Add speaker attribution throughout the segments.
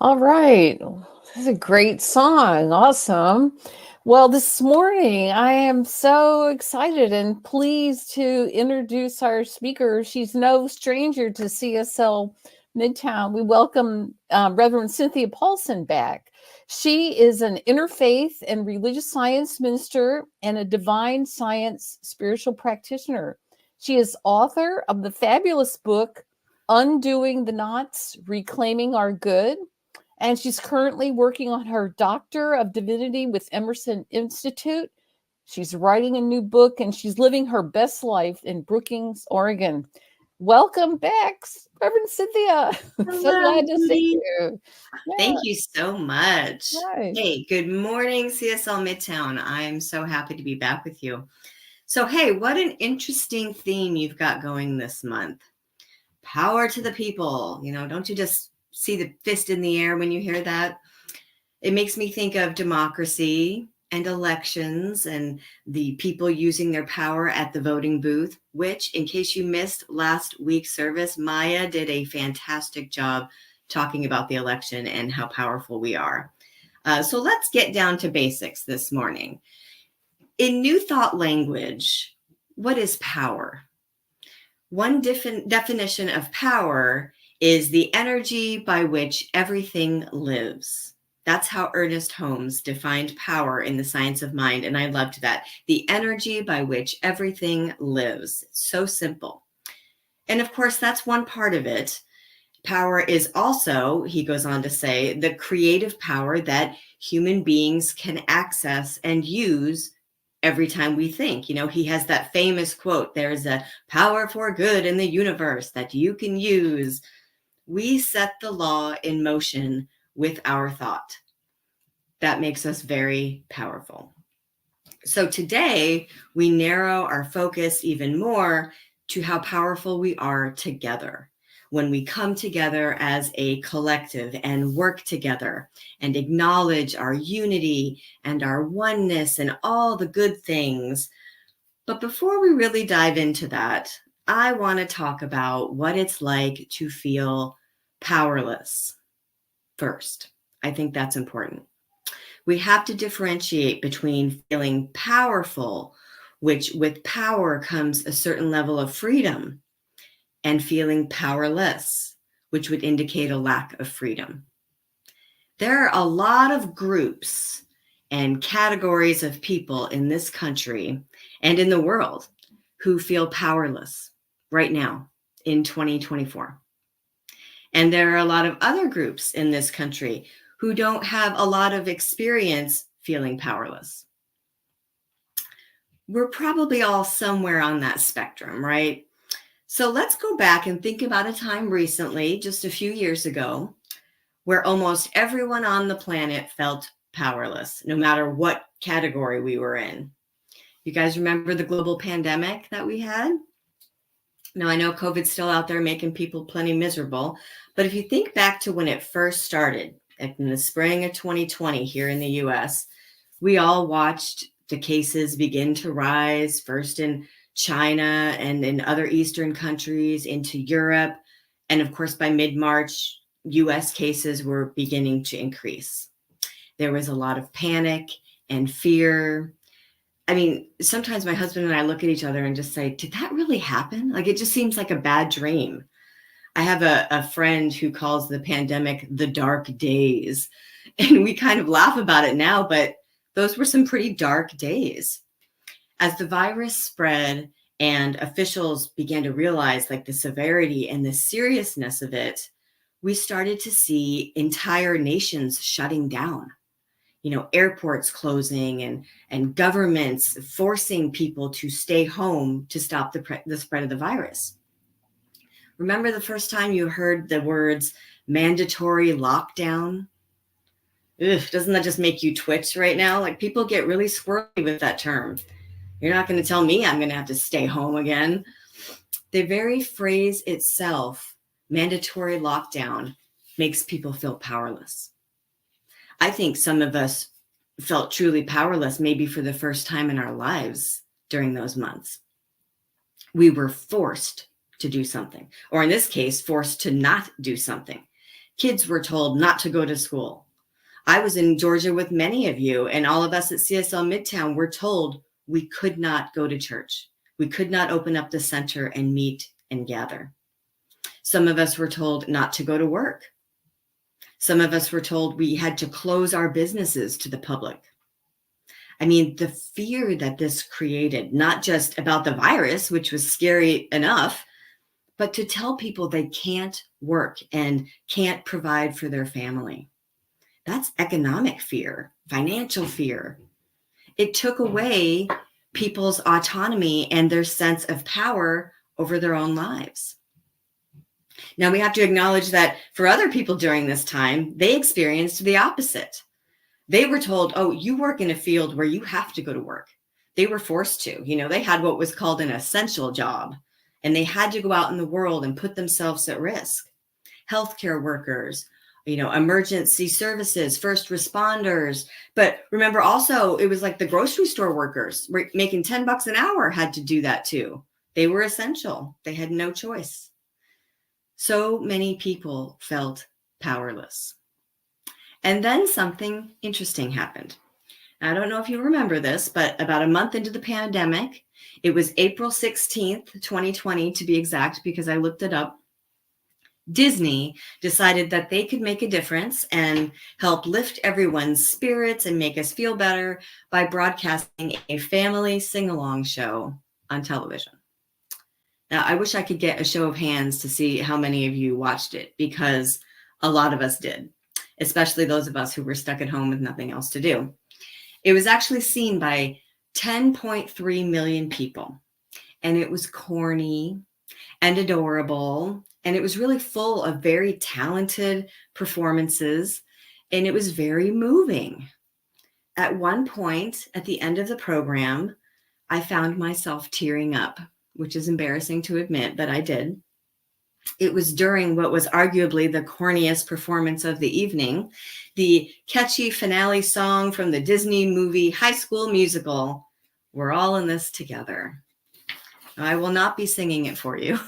Speaker 1: All right. That's a great song. Awesome. Well, this morning I am so excited and pleased to introduce our speaker. She's no stranger to CSL Midtown. We welcome Reverend Cynthia Paulson back. She is an interfaith and religious science minister and a divine science spiritual practitioner. She is author of the fabulous book, Undoing the Knots, Reclaiming Our Good, and she's currently working on her Doctor of Divinity with Emerson Institute. She's writing a new book and she's living her best life in Brookings, Oregon. Welcome back, Reverend Cynthia. So
Speaker 2: Hello,
Speaker 1: glad to see
Speaker 2: Judy.
Speaker 1: you.
Speaker 2: Thank
Speaker 1: Yeah,
Speaker 2: you so much.
Speaker 1: hi.
Speaker 2: Hey, good morning, CSL Midtown. I'm so happy to be back with you. So, hey, what an interesting theme you've got going this month. Power to the people. Don't you just see the fist in the air when you hear that? It makes me think of democracy and elections and the people using their power at the voting booth, which, in case you missed last week's service, Maya did a fantastic job talking about the election and how powerful we are. So let's get down to basics this morning. In New Thought language, what is power? One definition of power is the energy by which everything lives. That's how Ernest Holmes defined power in The Science of Mind, and I loved that. The energy by which everything lives. So simple. And of course, that's one part of it. Power is also, he goes on to say, the creative power that human beings can access and use every time we think. He has that famous quote, there's a power for good in the universe that you can use. We set the law in motion with our thought. That makes us very powerful. So today, we narrow our focus even more to how powerful we are together. When we come together as a collective and work together and acknowledge our unity and our oneness and all the good things. But before we really dive into that, I want to talk about what it's like to feel powerless first. I think that's important. We have to differentiate between feeling powerful, which with power comes a certain level of freedom, and feeling powerless, which would indicate a lack of freedom. There are a lot of groups and categories of people in this country and in the world who feel powerless right now in 2024. And there are a lot of other groups in this country who don't have a lot of experience feeling powerless. We're probably all somewhere on that spectrum, right? So let's go back and think about a time recently, just a few years ago, where almost everyone on the planet felt powerless, no matter what category we were in. You guys remember the global pandemic that we had? Now, I know COVID's still out there making people plenty miserable, but if you think back to when it first started, in the spring of 2020 here in the US, we all watched the cases begin to rise, first in China and in other Eastern countries, into Europe. And of course, by mid-March, US cases were beginning to increase. There was a lot of panic and fear. I mean, sometimes my husband and I look at each other and just say, did that really happen? Like, it just seems like a bad dream. I have a friend who calls the pandemic the dark days, and we kind of laugh about it now, but those were some pretty dark days. As the virus spread and officials began to realize like the severity and the seriousness of it, we started to see entire nations shutting down. Airports closing and governments forcing people to stay home to stop the spread of the virus. Remember the first time you heard the words mandatory lockdown? Ugh, doesn't that just make you twitch right now? Like, people get really squirrely with that term. You're not going to tell me I'm going to have to stay home again. The very phrase itself, mandatory lockdown, makes people feel powerless. I think some of us felt truly powerless maybe for the first time in our lives during those months. We were forced to do something, or in this case, forced to not do something. Kids were told not to go to school. I was in Georgia with many of you, and all of us at CSL Midtown were told we could not go to church. We could not open up the center and meet and gather. Some of us were told not to go to work. Some of us were told we had to close our businesses to the public. I mean, the fear that this created, not just about the virus, which was scary enough, but to tell people they can't work and can't provide for their family. That's economic fear, financial fear. It took away people's autonomy and their sense of power over their own lives. Now, we have to acknowledge that for other people during this time, they experienced the opposite. They were told, oh, you work in a field where you have to go to work. They were forced to. They had what was called an essential job, and they had to go out in the world and put themselves at risk. Healthcare workers, emergency services, first responders. But remember also, it was like the grocery store workers making $10 an hour had to do that too. They were essential. They had no choice. So many people felt powerless. And then something interesting happened. I don't know if you remember this, but about a month into the pandemic, it was April 16th, 2020 to be exact, because I looked it up. Disney decided that they could make a difference and help lift everyone's spirits and make us feel better by broadcasting a family sing-along show on television. Now, I wish I could get a show of hands to see how many of you watched it, because a lot of us did, especially those of us who were stuck at home with nothing else to do. It was actually seen by 10.3 million people, and it was corny and adorable. And it was really full of very talented performances, and it was very moving. At one point, at the end of the program, I found myself tearing up, which is embarrassing to admit, but I did. It was during what was arguably the corniest performance of the evening, the catchy finale song from the Disney movie High School Musical, We're All in This Together. I will not be singing it for you,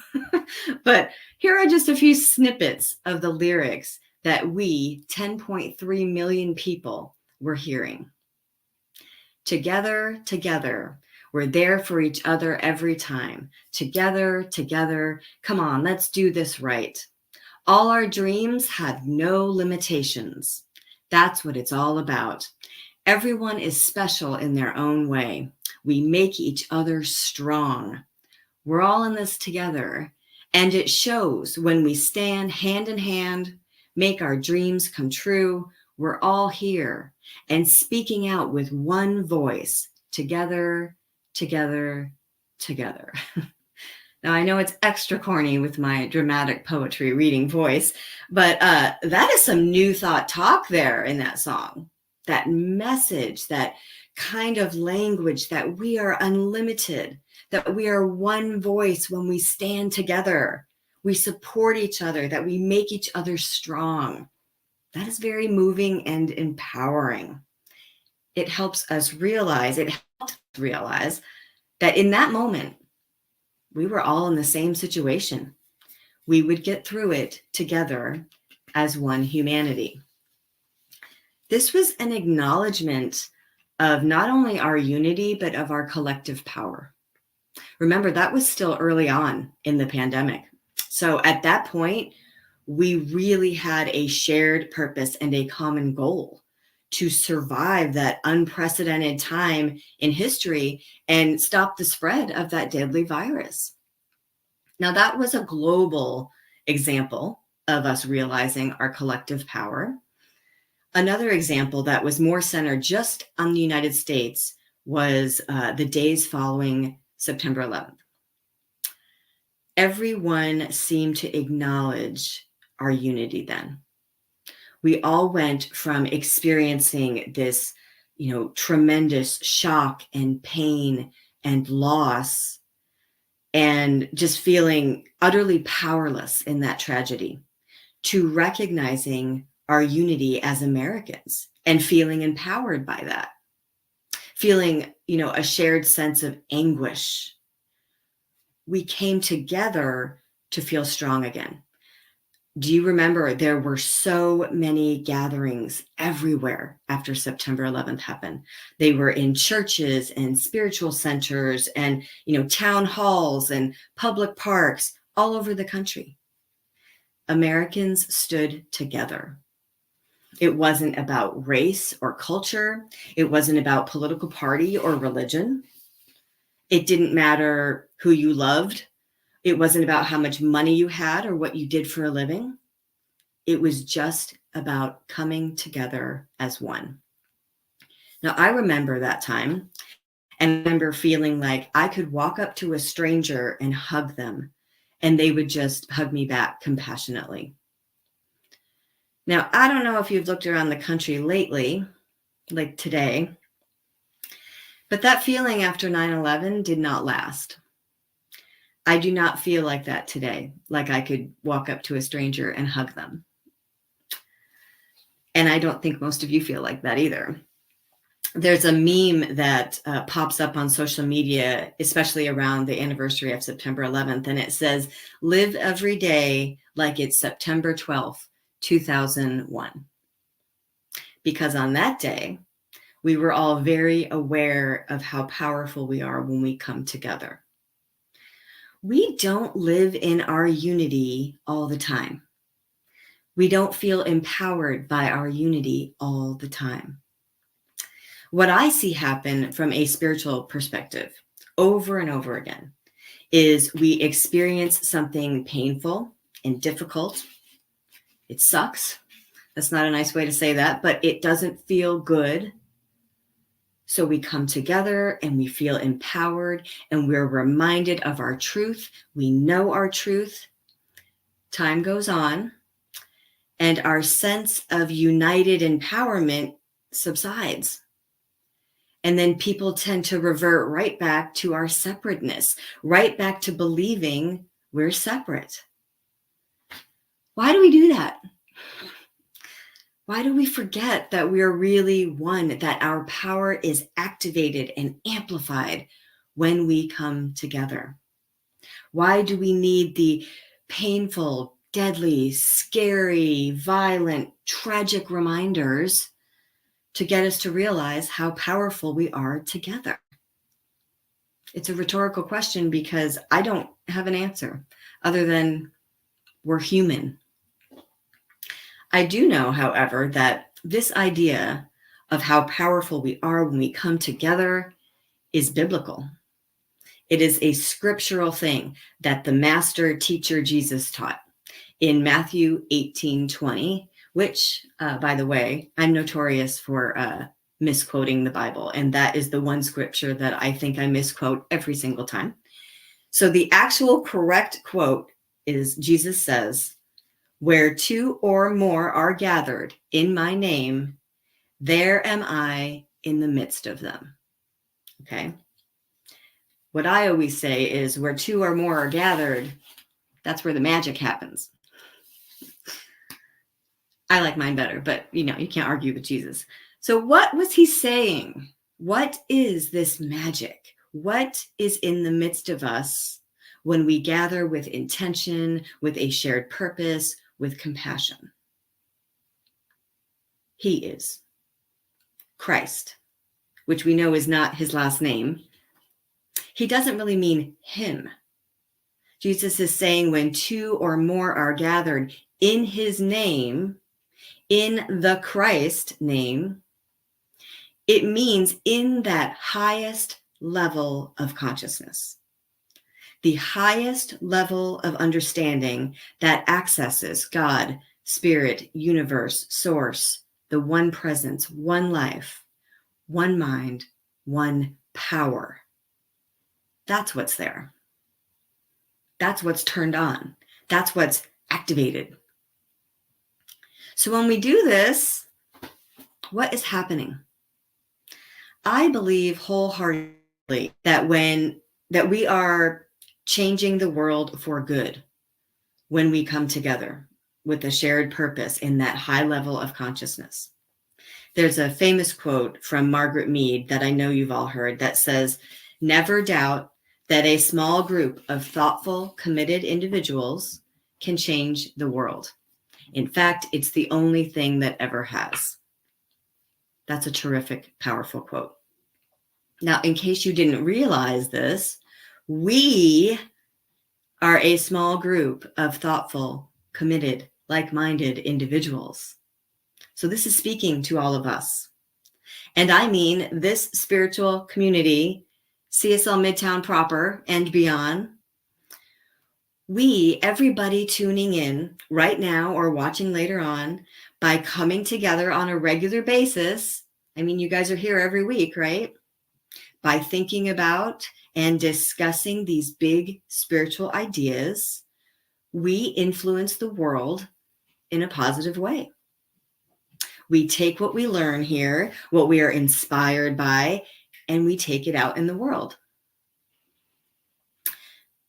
Speaker 2: but here are just a few snippets of the lyrics that we, 10.3 million people, were hearing. Together, together, we're there for each other every time. Together, together, come on, let's do this right. All our dreams have no limitations. That's what it's all about. Everyone is special in their own way. We make each other strong. We're all in this together, and it shows when we stand hand in hand, make our dreams come true. We're all here and speaking out with one voice, together, together, together. Now, I know it's extra corny with my dramatic poetry reading voice, but that is some new thought talk there in that song. That message, that kind of language that we are unlimited, that we are one voice when we stand together, we support each other, that we make each other strong. That is very moving and empowering. It helps us realize that in that moment, we were all in the same situation. We would get through it together as one humanity. This was an acknowledgement of not only our unity, but of our collective power. Remember, that was still early on in the pandemic. So at that point, we really had a shared purpose and a common goal to survive that unprecedented time in history and stop the spread of that deadly virus. Now, that was a global example of us realizing our collective power. Another example that was more centered just on the United States was the days following September 11th. Everyone seemed to acknowledge our unity then. We all went from experiencing this, tremendous shock and pain and loss and just feeling utterly powerless in that tragedy to recognizing our unity as Americans and feeling empowered by that, feeling, a shared sense of anguish. We came together to feel strong again. Do you remember there were so many gatherings everywhere after September 11th happened? They were in churches and spiritual centers and, town halls and public parks all over the country. Americans stood together. It wasn't about race or culture. It wasn't about political party or religion. It didn't matter who you loved. It wasn't about how much money you had or what you did for a living. It was just about coming together as one. Now, I remember that time, and I remember feeling like I could walk up to a stranger and hug them, and they would just hug me back compassionately. Now, I don't know if you've looked around the country lately, like today, but that feeling after 9/11 did not last. I do not feel like that today, like I could walk up to a stranger and hug them. And I don't think most of you feel like that either. There's a meme that pops up on social media, especially around the anniversary of September 11th, and it says, "Live every day like it's September 12th, 2001. Because on that day, we were all very aware of how powerful we are when we come together. We don't live in our unity all the time. We don't feel empowered by our unity all the time. What I see happen from a spiritual perspective over and over again is we experience something painful and difficult. It sucks. That's not a nice way to say that, but it doesn't feel good. So we come together and we feel empowered and we're reminded of our truth. We know our truth. Time goes on and our sense of united empowerment subsides. And then people tend to revert right back to our separateness, right back to believing we're separate. Why do we do that? Why do we forget that we are really one, that our power is activated and amplified when we come together? Why do we need the painful, deadly, scary, violent, tragic reminders to get us to realize how powerful we are together? It's a rhetorical question because I don't have an answer other than we're human. I do know, however, that this idea of how powerful we are when we come together is biblical. It is a scriptural thing that the master teacher Jesus taught in Matthew 18:20, which, by the way, I'm notorious for misquoting the Bible. And that is the one scripture that I think I misquote every single time. So the actual correct quote is Jesus says, "Where two or more are gathered in my name, there am I in the midst of them." Okay. What I always say is where two or more are gathered, that's where the magic happens. I like mine better, but you can't argue with Jesus. So what was he saying? What is this magic? What is in the midst of us when we gather with intention, with a shared purpose, with compassion? He is Christ, which we know is not his last name. He doesn't really mean him. Jesus is saying when two or more are gathered in his name, in the Christ name, it means in that highest level of consciousness, the highest level of understanding that accesses God, spirit, universe, source, the one presence, one life, one mind, one power. That's what's there. That's what's turned on. That's what's activated. So when we do this, what is happening? I believe wholeheartedly that we are changing the world for good when we come together with a shared purpose in that high level of consciousness. There's a famous quote from Margaret Mead that I know you've all heard that says, "Never doubt that a small group of thoughtful, committed individuals can change the world." In fact, it's the only thing that ever has. That's a terrific, powerful quote. Now, in case you didn't realize this, we are a small group of thoughtful, committed, like-minded individuals. So this is speaking to all of us. And I mean this spiritual community, CSL Midtown proper and beyond. We, everybody tuning in right now or watching later on, by coming together on a regular basis. I mean, you guys are here every week, right? By thinking about and discussing these big spiritual ideas, we influence the world in a positive way. We take what we learn here, what we are inspired by, and we take it out in the world.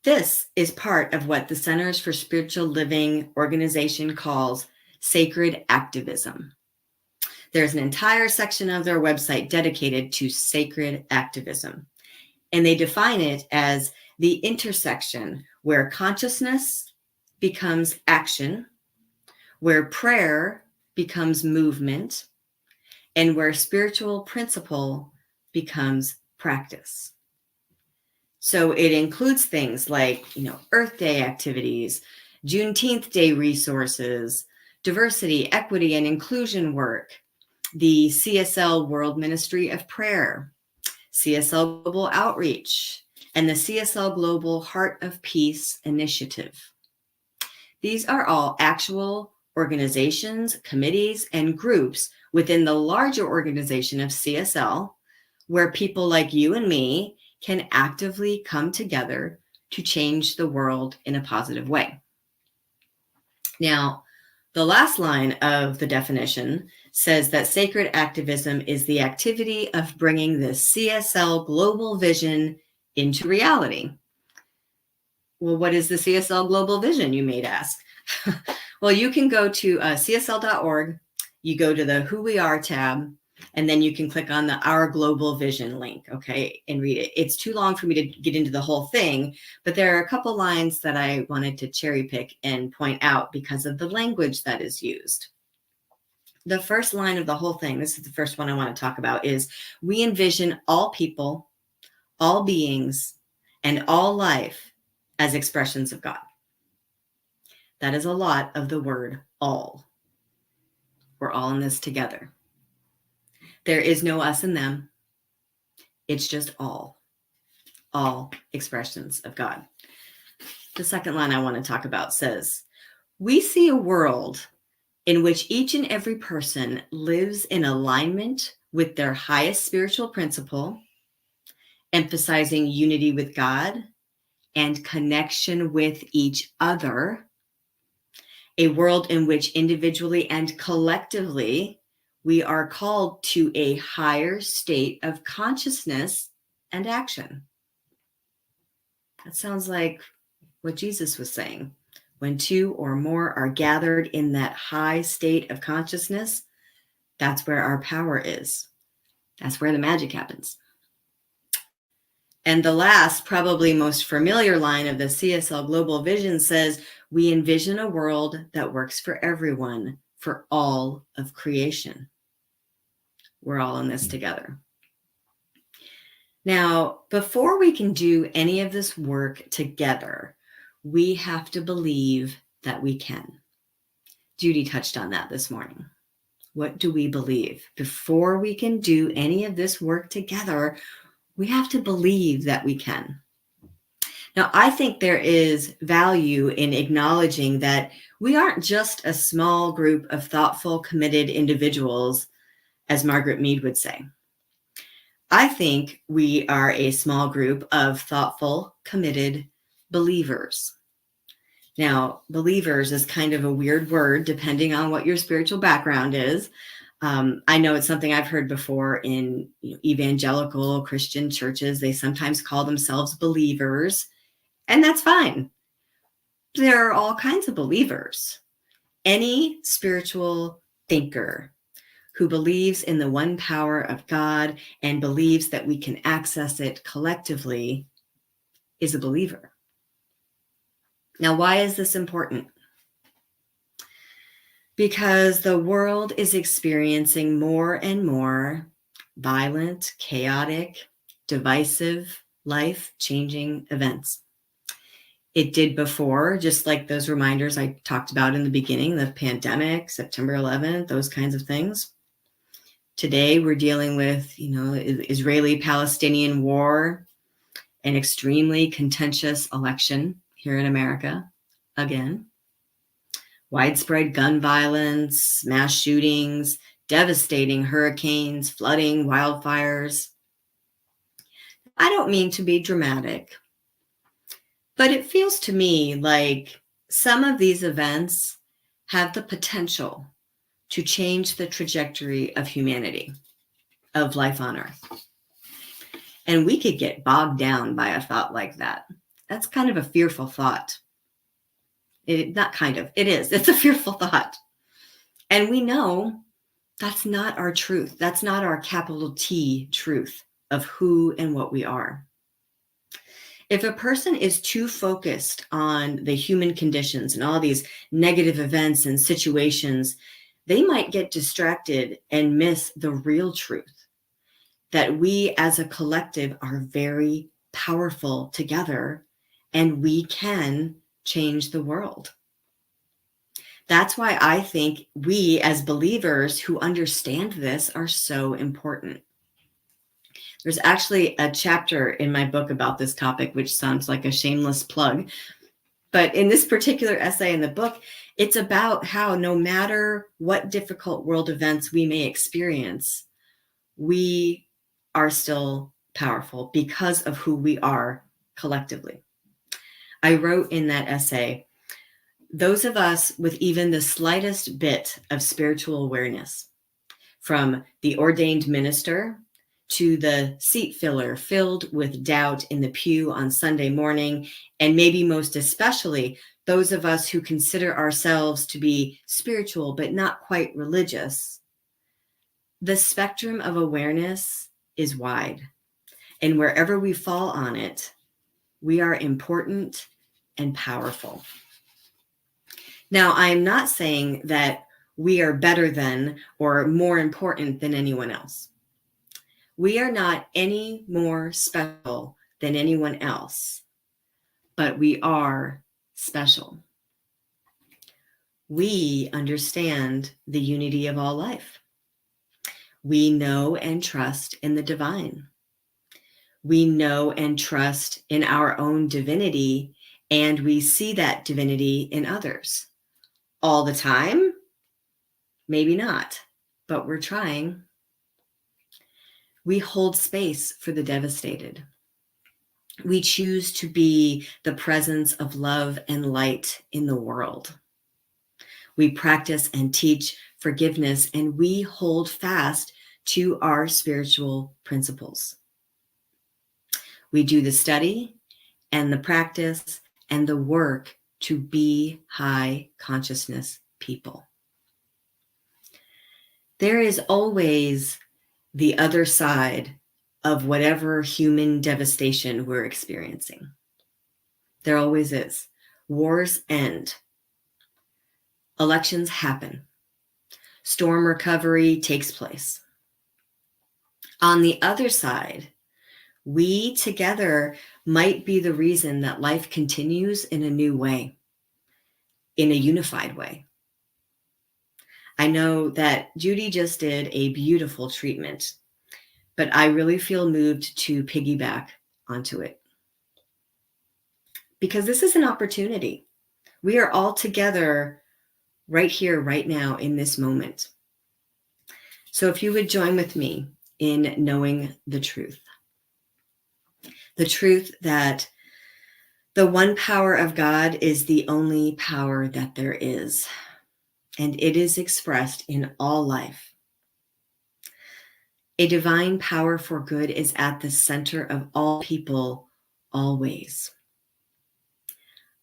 Speaker 2: This is part of what the Centers for Spiritual Living organization calls sacred activism. There's an entire section of their website dedicated to sacred activism, and they define it as the intersection where consciousness becomes action, where prayer becomes movement, and where spiritual principle becomes practice. So it includes things like, Earth Day activities, Juneteenth Day resources, diversity, equity, and inclusion work, the CSL World Ministry of Prayer, CSL Global Outreach, and the CSL Global Heart of Peace Initiative. These are all actual organizations, committees, and groups within the larger organization of CSL, where people like you and me can actively come together to change the world in a positive way. Now, the last line of the definition says that sacred activism is the activity of bringing the CSL global vision into reality. Well, what is the CSL global vision, you may ask? Well, you can go to csl.org, you go to the Who We Are tab, and then you can click on the Our Global Vision link, okay, and read it. It's too long for me to get into the whole thing, but there are a couple lines that I wanted to cherry pick and point out because of the language that is used. The first line of the whole thing, this is the first one I want to talk about, is we envision all people, all beings, and all life as expressions of God. That is a lot of the word all. We're all in this together. There is no us and them. It's just all expressions of God. The second line I want to talk about says, we see a world in which each and every person lives in alignment with their highest spiritual principle, emphasizing unity with God and connection with each other. A world in which individually and collectively we are called to a higher state of consciousness and action. That sounds like what Jesus was saying. When two or more are gathered in that high state of consciousness, that's where our power is. That's where the magic happens. And the last, probably most familiar line of the CSL Global Vision says, we envision a world that works for everyone, for all of creation. We're all in this together. Now, before we can do any of this work together, we have to believe that we can. Judy touched on that this morning. What do we believe? Before we can do any of this work together, we have to believe that we can. Now, I think there is value in acknowledging that we aren't just a small group of thoughtful, committed individuals, as Margaret Mead would say. I think we are a small group of thoughtful, committed believers. Now, believers is kind of a weird word depending on what your spiritual background is. I know it's something I've heard before in evangelical Christian churches. They sometimes call themselves believers, and that's fine. There are all kinds of believers. Any spiritual thinker who believes in the one power of God and believes that we can access it collectively is a believer. Now, why is this important? because the world is experiencing more and more violent, chaotic, divisive, life-changing events. It did before, just like those reminders I talked about in the beginning, the pandemic, September 11th, those kinds of things. Today, we're dealing with, Israeli-Palestinian war, an extremely contentious election here in America, again. Widespread gun violence, mass shootings, devastating hurricanes, flooding, wildfires. I don't mean to be dramatic, but it feels to me like some of these events have the potential to change the trajectory of humanity, of life on Earth. And we could get bogged down by a thought like that. That's kind of a fearful thought. It is. It's a fearful thought. And we know that's not our truth. That's not our capital T truth of who and what we are. If a person is too focused on the human conditions and all these negative events and situations, they might get distracted and miss the real truth, that we as a collective are very powerful together and we can change the world. That's why I think we as believers who understand this are so important. There's actually a chapter in my book about this topic, which sounds like a shameless plug. But in this particular essay in the book, it's about how no matter what difficult world events we may experience, we are still powerful because of who we are collectively. I wrote in that essay, those of us with even the slightest bit of spiritual awareness, from the ordained minister to the seat filler filled with doubt in the pew on Sunday morning, and maybe most especially those of us who consider ourselves to be spiritual but not quite religious, the spectrum of awareness is wide. And wherever we fall on it, we are important and powerful. Now, I'm not saying that we are better than or more important than anyone else. We are not any more special than anyone else, but we are special. We understand the unity of all life. We know and trust in the divine. We know and trust in our own divinity, and we see that divinity in others. All the time? Maybe not, but we're trying. We hold space for the devastated. We choose to be the presence of love and light in the world. We practice and teach forgiveness, and we hold fast to our spiritual principles. We do the study and the practice and the work to be high consciousness people. There is always the other side of whatever human devastation we're experiencing. There always is. Wars end. Elections happen. Storm recovery takes place. On the other side, we together might be the reason that life continues in a new way, in a unified way. I know that Judy just did a beautiful treatment, but I really feel moved to piggyback onto it. Because this is an opportunity. We are all together right here, right now, in this moment. So if you would join with me in knowing the truth that the one power of God is the only power that there is, and it is expressed in all life. A divine power for good is at the center of all people, always.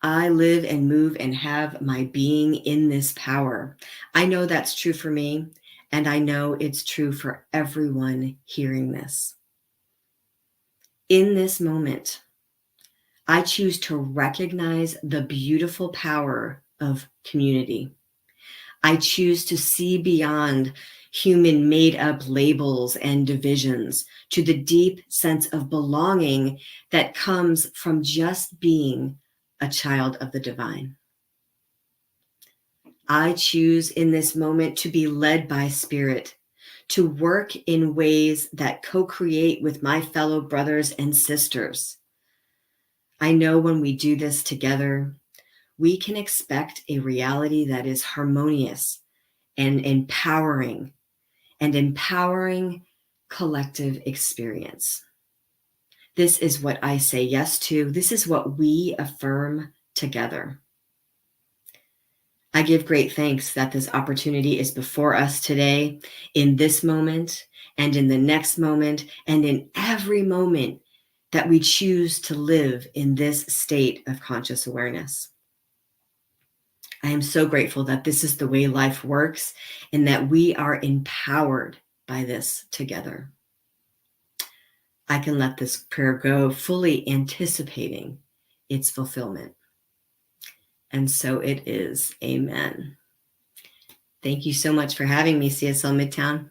Speaker 2: I live and move and have my being in this power. I know that's true for me, and I know it's true for everyone hearing this. In this moment, I choose to recognize the beautiful power of community. I choose to see beyond human made-up labels and divisions to the deep sense of belonging that comes from just being a child of the divine. I choose in this moment to be led by Spirit, to work in ways that co-create with my fellow brothers and sisters. I know when we do this together, we can expect a reality that is harmonious and empowering collective experience. This is what I say yes to. This is what we affirm together. I give great thanks that this opportunity is before us today, in this moment, and in the next moment, and in every moment that we choose to live in this state of conscious awareness. I am so grateful that this is the way life works and that we are empowered by this together. I can let this prayer go fully anticipating its fulfillment. And so it is. Amen. Thank you so much for having me, CSL Midtown.